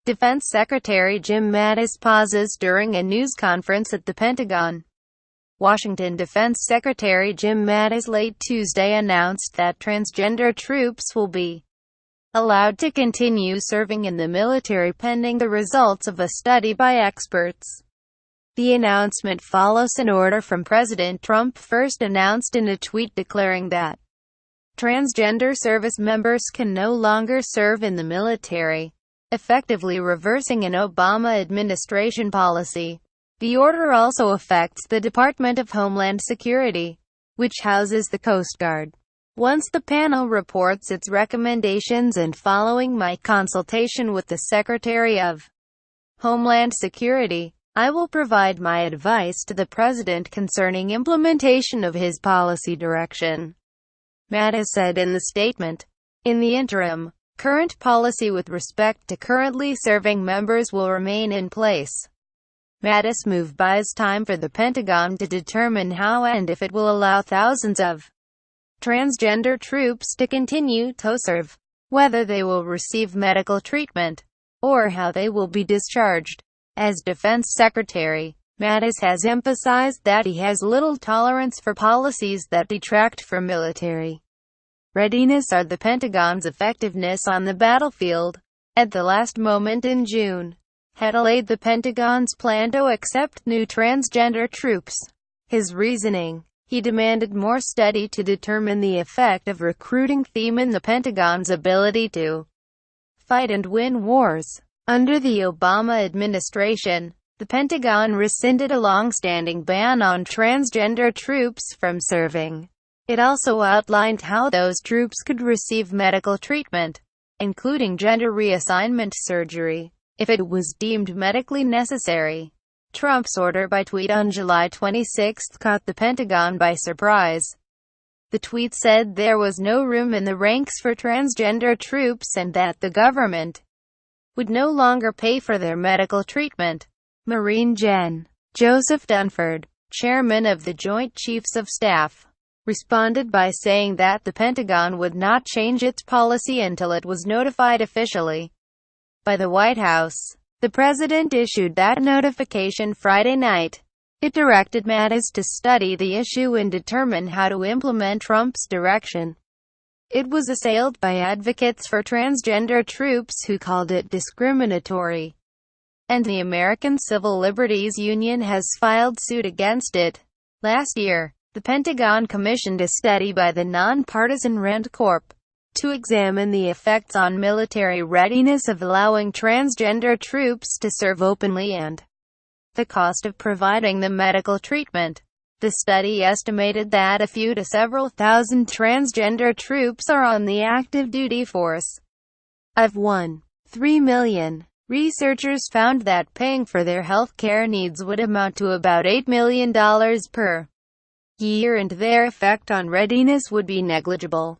Defense Secretary Jim Mattis pauses during a news conference at the Pentagon. Washington Defense Secretary Jim Mattis late Tuesday announced that transgender troops will be allowed to continue serving in the military pending the results of a study by experts. The announcement follows an order from President Trump first announced in a tweet declaring that transgender service members can no longer serve in the military, effectively reversing an Obama administration policy. The order also affects the Department of Homeland Security, which houses the Coast Guard. Once the panel reports its recommendations and following my consultation with the Secretary of Homeland Security, I will provide my advice to the President concerning implementation of his policy direction, Mattis said in the statement. In the interim, current policy with respect to currently serving members will remain in place. Mattis' move buys time for the Pentagon to determine how and if it will allow thousands of transgender troops to continue to serve, whether they will receive medical treatment, or how they will be discharged. As Defense Secretary, Mattis has emphasized that he has little tolerance for policies that detract from military readiness or the Pentagon's effectiveness on the battlefield. At the last moment in June, had allayed the Pentagon's plan to accept new transgender troops. His reasoning: he demanded more study to determine the effect of recruiting them in the Pentagon's ability to fight and win wars. Under the Obama administration, the Pentagon rescinded a long-standing ban on transgender troops from serving. It also outlined how those troops could receive medical treatment, including gender reassignment surgery, if it was deemed medically necessary. Trump's order by tweet on July 26 caught the Pentagon by surprise. The tweet said there was no room in the ranks for transgender troops and that the government would no longer pay for their medical treatment. Marine Gen. Joseph Dunford, chairman of the Joint Chiefs of Staff, responded by saying that the Pentagon would not change its policy until it was notified officially by the White House. The president issued that notification Friday night. It directed Mattis to study the issue and determine how to implement Trump's direction. It was assailed by advocates for transgender troops who called it discriminatory, and the American Civil Liberties Union has filed suit against it. Last year, the Pentagon commissioned a study by the nonpartisan RAND Corp. to examine the effects on military readiness of allowing transgender troops to serve openly and the cost of providing them medical treatment. The study estimated that a few to several thousand transgender troops are on the active duty force of 1.3 million. Researchers found that paying for their health care needs would amount to about $8 million per year and their effect on readiness would be negligible.